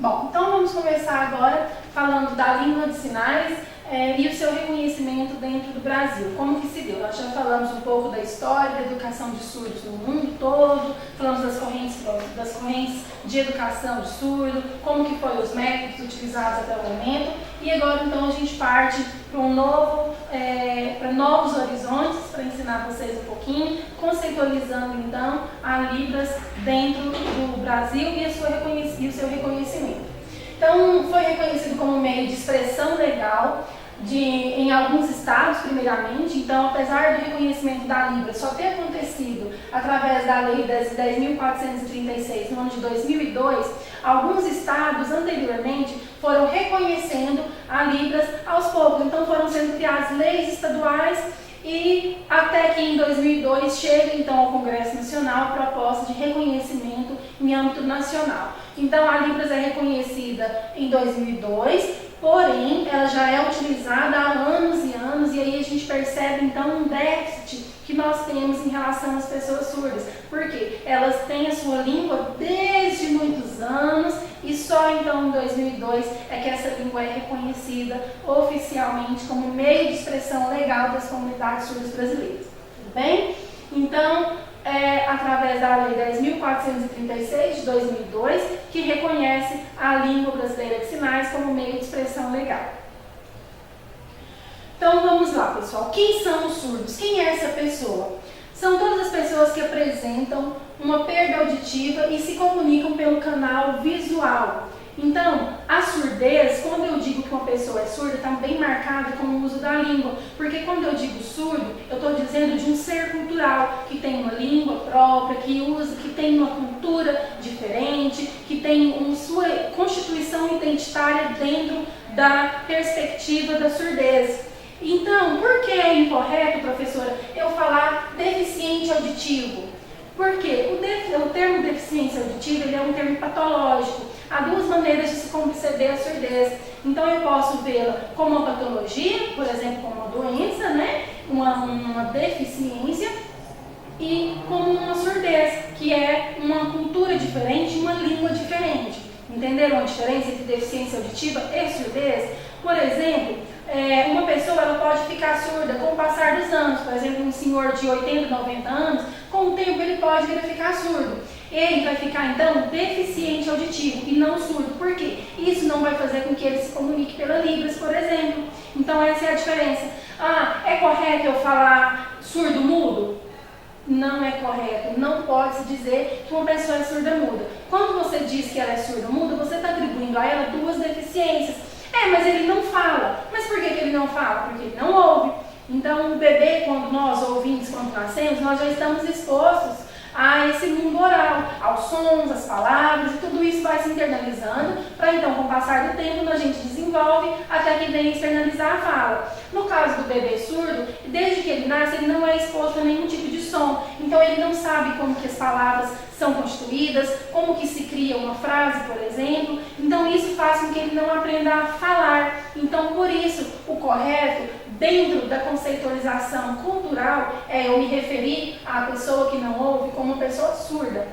Bom, então vamos começar agora falando da língua de sinais e o seu reconhecimento dentro do Brasil. Como que se deu? Nós já falamos um pouco da história da educação de surdos no mundo todo, falamos das correntes de educação de surdo, como que foram os métodos utilizados até o momento, e agora então a gente parte para novos horizontes, para ensinar vocês um pouquinho, conceitualizando então a Libras dentro do Brasil e o seu reconhecimento. Então, foi reconhecido como meio de expressão legal em alguns estados, primeiramente. Então, apesar do reconhecimento da Libra só ter acontecido através da Lei 10.436 no ano de 2002, alguns estados anteriormente foram reconhecendo a Libras aos poucos. Então, foram sendo criadas leis estaduais e até que em 2002 chega então ao Congresso Nacional a proposta de reconhecimento em âmbito nacional. Então a Libras é reconhecida em 2002, porém ela já é utilizada há anos e anos, e aí a gente percebe então um déficit que nós temos em relação às pessoas surdas, porque elas têm a sua língua desde muitos anos e só então em 2002 é que essa língua é reconhecida oficialmente como meio de expressão legal das comunidades surdas brasileiras. Tudo bem? Então, através da Lei 10.436 de 2002, que reconhece a língua brasileira de sinais como meio de expressão legal. Então vamos lá, pessoal. Quem são os surdos? Quem é essa pessoa? São todas as pessoas que apresentam uma perda auditiva e se comunicam pelo canal visual. Então, a surdez, quando eu digo que uma pessoa é surda, está bem marcada com o uso da língua. Porque quando eu digo surdo, eu estou dizendo de um ser cultural, que tem uma língua própria, que tem uma cultura diferente, que tem sua constituição identitária dentro da perspectiva da surdez. Então, por que é incorreto, professora, eu falar deficiente auditivo? Porque o termo deficiência auditiva ele é um termo patológico. Há duas maneiras de se conceber a surdez. Então, eu posso vê-la como uma patologia, por exemplo, como uma doença, né? uma deficiência, e como uma surdez, que é uma cultura diferente, uma língua diferente. Entenderam a diferença entre deficiência auditiva e surdez? Por exemplo, uma pessoa ela pode ficar surda com o passar dos anos. Por exemplo, um senhor de 80, 90 anos, com o tempo ele pode vir a ficar surdo. Ele vai ficar, então, deficiente auditivo e não surdo. Por quê? Isso não vai fazer com que ele se comunique pela Libras, por exemplo. Então, essa é a diferença. É correto eu falar surdo-mudo? Não é correto. Não pode-se dizer que uma pessoa é surda-muda. Quando você diz que ela é surda-muda, você está atribuindo a ela duas deficiências. Mas ele não fala. Mas por que ele não fala? Porque ele não ouve. Então, o bebê, quando nós ouvimos, quando nascemos, nós já estamos expostos a esse mundo oral, aos sons, às palavras, e tudo isso vai se internalizando, para então, com o passar do tempo, a gente desenvolve até que vem externalizar a fala. No caso do bebê surdo, desde que ele nasce, ele não é exposto a nenhum tipo de som, então ele não sabe como que as palavras são constituídas, como que se cria uma frase, por exemplo, então isso faz com que ele não aprenda a falar. Então, por isso, o correto, dentro da conceitualização cultural, é eu me referir à pessoa que não ouve como pessoa surda.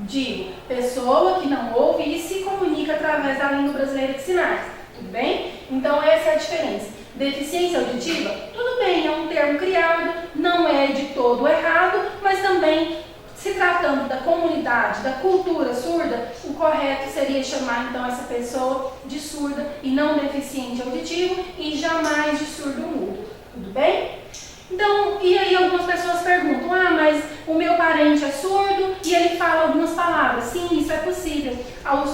Digo, pessoa que não ouve e se comunica através da língua brasileira de sinais. Tudo bem? Então, essa é a diferença. Deficiência auditiva, tudo bem, é um termo criado, não é de todo errado, mas também, se tratando da comunidade, da cultura surda, o correto seria chamar então essa pessoa de surda e não deficiente auditivo e jamais de surdo-mudo. Tudo bem? Então, e aí algumas pessoas perguntam, mas o meu parente é surdo e ele fala algumas palavras. Sim, isso é possível.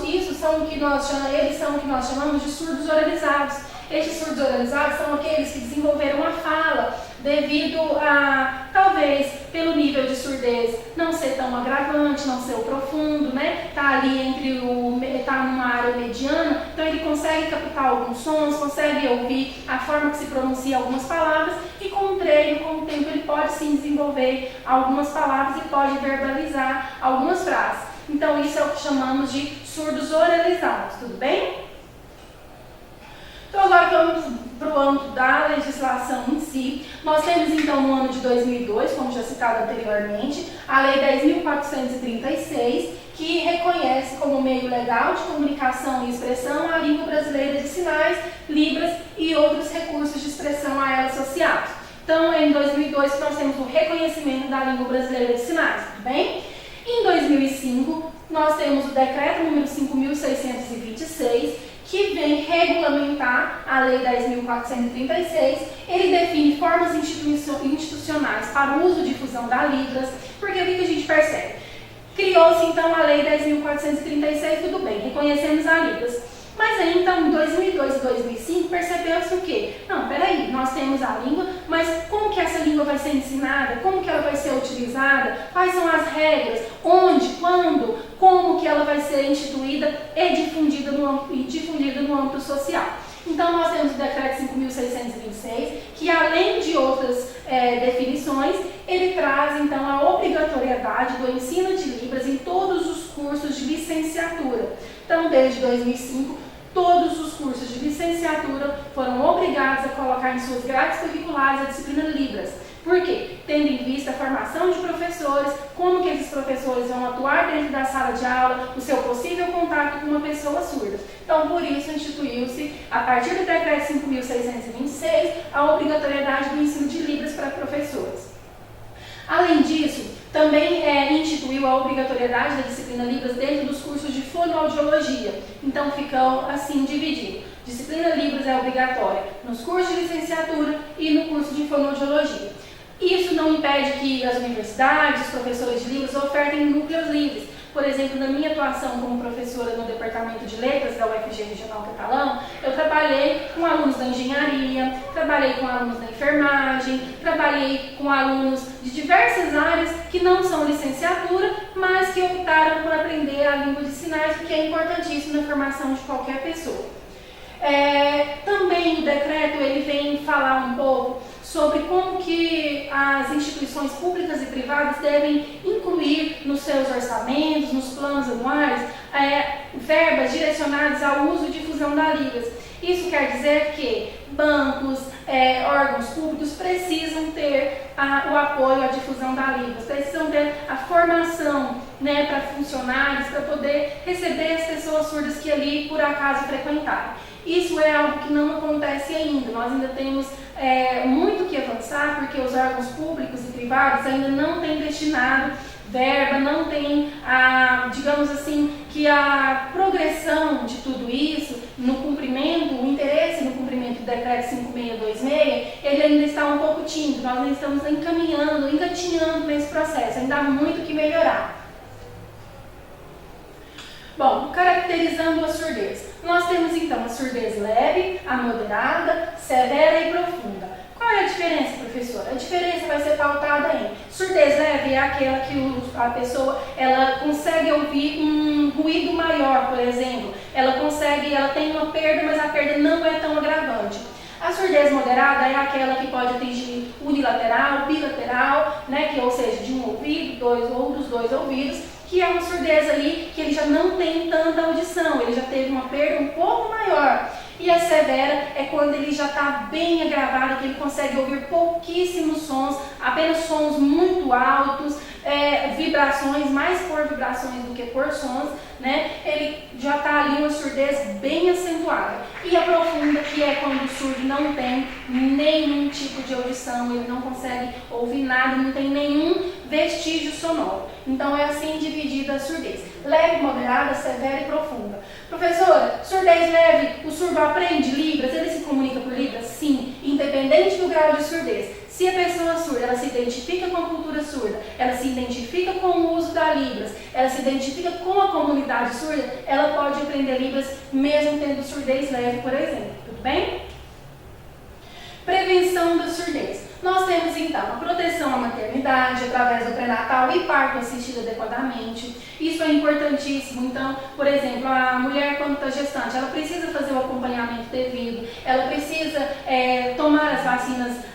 Eles são o que nós chamamos de surdos oralizados. Estes surdos oralizados são aqueles que desenvolveram a fala devido a, talvez, pelo nível de surdez não ser tão agravante, não ser o profundo, né? Tá ali tá numa área mediana, então ele consegue captar alguns sons, consegue ouvir a forma que se pronuncia algumas palavras e com o treino, com o tempo, ele pode sim desenvolver algumas palavras e pode verbalizar algumas frases. Então isso é o que chamamos de surdos oralizados, tudo bem? Então agora vamos para o âmbito da legislação em si. Nós temos então no ano de 2002, como já citado anteriormente, a Lei 10.436, que reconhece como meio legal de comunicação e expressão a língua brasileira de sinais, libras e outros recursos de expressão a ela associados. Então, em 2002 nós temos o reconhecimento da língua brasileira de sinais, tudo bem? Em 2005, nós temos o decreto número 5.626, que vem regulamentar a Lei 10.436. Ele define formas institucionais para o uso e difusão da Libras, porque o que a gente percebe? Criou-se então a Lei 10.436, tudo bem, reconhecemos a Libras. Mas aí, então, em 2002 e 2005, percebeu-se o quê? Não, peraí, nós temos a língua, mas como que essa língua vai ser ensinada? Como que ela vai ser utilizada? Quais são as regras? Onde? Quando? Como que ela vai ser instituída e difundida no âmbito social? Então, nós temos o Decreto 5.626, que além de outras definições, ele traz, então, a obrigatoriedade do ensino de Libras em todos os cursos de licenciatura. Então, desde 2005, todos os cursos de licenciatura foram obrigados a colocar em suas grades curriculares a disciplina Libras. Por quê? Tendo em vista a formação de professores, como que esses professores vão atuar dentro da sala de aula, o seu possível contato com uma pessoa surda. Então, por isso, instituiu-se, a partir do Decreto 5.626, a obrigatoriedade do ensino de Libras para professores. Além disso, também instituiu a obrigatoriedade da disciplina Libras dentro dos cursos de fonoaudiologia. Então, ficam assim divididos. Disciplina Libras é obrigatória nos cursos de licenciatura e no curso de fonoaudiologia. Isso não impede que as universidades, os professores de Libras ofertem núcleos livres. Por exemplo, na minha atuação como professora no Departamento de Letras da UFG Regional Catalão, eu trabalhei com alunos da engenharia, trabalhei com alunos da enfermagem, trabalhei com alunos de diversas áreas que não são licenciatura, mas que optaram por aprender a língua de sinais, o que é importantíssimo na formação de qualquer pessoa. Também o decreto ele vem falar um pouco sobre como que as instituições públicas e privadas devem incluir nos seus orçamentos, nos planos anuais, verbas direcionadas ao uso e difusão da Libras. Isso quer dizer que bancos, órgãos públicos precisam ter o apoio à difusão da Libras, precisam ter a formação, né, para funcionários, para poder receber as pessoas surdas que ali por acaso frequentaram. Isso é algo que não acontece ainda, nós ainda temos muito que avançar, porque os órgãos públicos e privados ainda não têm destinado verba, não tem, digamos assim, que a progressão de tudo isso, no cumprimento, o interesse no cumprimento do Decreto 5626, ele ainda está um pouco tímido, nós ainda estamos engatinhando nesse processo, ainda há muito que melhorar. Bom, caracterizando a surdez. Nós temos então a surdez leve, a moderada, severa e profunda. Qual é a diferença, professora? A diferença vai ser pautada em surdez leve é aquela que a pessoa ela consegue ouvir um ruído maior, por exemplo. Ela tem uma perda, mas a perda não é tão agravante. A surdez moderada é aquela que pode atingir unilateral, bilateral, né, ou seja, de um ouvido, ou dos dois ouvidos, que é uma surdez ali que ele já não tem tanta audição, ele já teve uma perda um pouco maior. E a severa é quando ele já está bem agravado, que ele consegue ouvir pouquíssimos sons, apenas sons muito altos, vibrações, mais por vibrações do que por sons, né? Ele já está ali uma surdez bem acentuada. E a profunda, que é quando o surdo não tem nenhum tipo de audição, ele não consegue ouvir nada, não tem nenhum vestígio sonoro. Então é assim dividida a surdez. Leve, moderada, severa e profunda. Professora, surdez leve, o surdo aprende Libras, ele se comunica por Libras? Sim, independente do grau de surdez. Se a pessoa surda, ela se identifica com a cultura surda, ela se identifica com o uso da Libras, ela se identifica com a comunidade surda, ela pode aprender Libras mesmo tendo surdez leve, por exemplo. Tudo bem? Prevenção da surdez. Nós temos então a proteção à maternidade através do pré-natal e parto assistido adequadamente. Isso é importantíssimo. Então, por exemplo, a mulher quando está gestante, ela precisa fazer o acompanhamento devido, ela precisa tomar as vacinas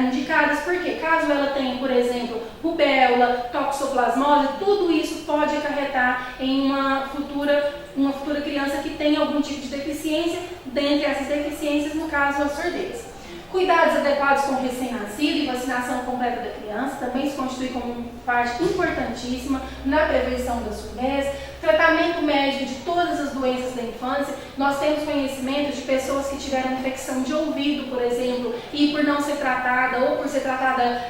indicadas, porque caso ela tenha, por exemplo, rubéola, toxoplasmose, tudo isso pode acarretar em uma futura criança que tenha algum tipo de deficiência. deficiência, dentre essas deficiências, no caso, a surdez. Cuidados adequados com o recém-nascido e vacinação completa da criança também se constitui como parte importantíssima na prevenção da surdez. Tratamento médico de todas as doenças da infância. Nós temos conhecimento de pessoas que tiveram infecção de ouvido, por exemplo, e por não ser tratada ou por ser tratada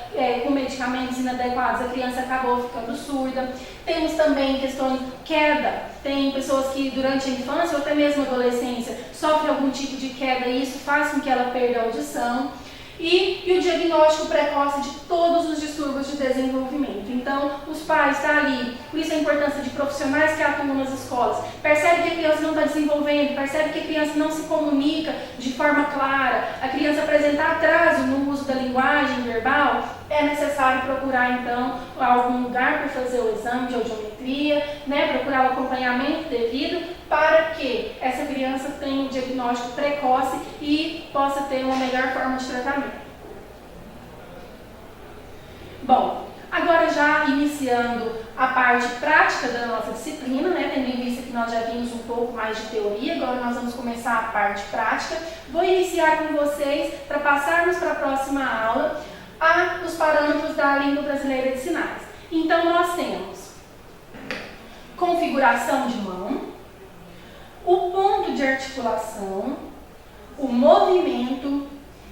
com medicamentos inadequados, a criança acabou ficando surda. Temos também questões de queda. Tem pessoas que durante a infância ou até mesmo a adolescência sofrem algum tipo de queda e isso faz com que ela perda a audição. E o diagnóstico precoce de todos os distúrbios de desenvolvimento. Então, os pais estão ali, por isso a importância de profissionais que atuam nas escolas. Percebe que a criança não está desenvolvendo, percebe que a criança não se comunica de forma clara, a criança apresentar atraso no uso da linguagem verbal, é necessário procurar então algum lugar para fazer o exame de audiometria, procurar o acompanhamento devido para que essa criança tenha um diagnóstico precoce e possa ter uma melhor forma de tratamento. Bom, agora já iniciando a parte prática da nossa disciplina, tendo em vista que nós já vimos um pouco mais de teoria, agora nós vamos começar a parte prática. Vou iniciar com vocês, para passarmos para a próxima aula, os parâmetros da língua brasileira de sinais. Então, nós temos configuração de mão, o ponto de articulação, o movimento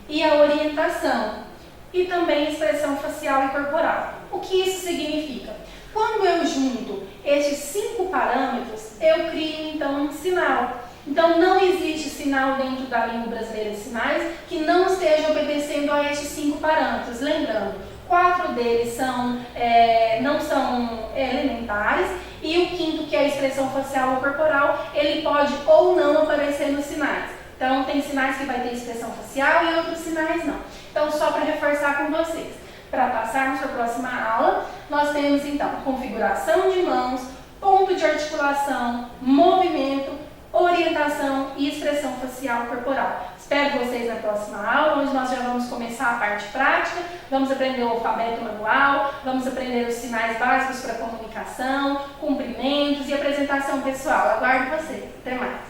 e a orientação, e também expressão facial e corporal. O que isso significa? Quando eu junto estes 5 parâmetros, eu crio então um sinal. Então, não existe sinal dentro da língua brasileira de sinais que não esteja obedecendo a estes 5 parâmetros. Lembrando, 4 deles não são elementares e o 5º, que é a expressão facial ou corporal, ele pode ou não aparecer nos sinais. Então, tem sinais que vai ter expressão facial e outros sinais não. Então, só para reforçar com vocês, para passarmos para a próxima aula, nós temos então configuração de mãos, ponto de articulação, movimento, orientação e expressão facial corporal. Espero vocês na próxima aula, onde nós já vamos começar a parte prática, vamos aprender o alfabeto manual, vamos aprender os sinais básicos para comunicação, cumprimentos e apresentação pessoal. Aguardo vocês. Até mais!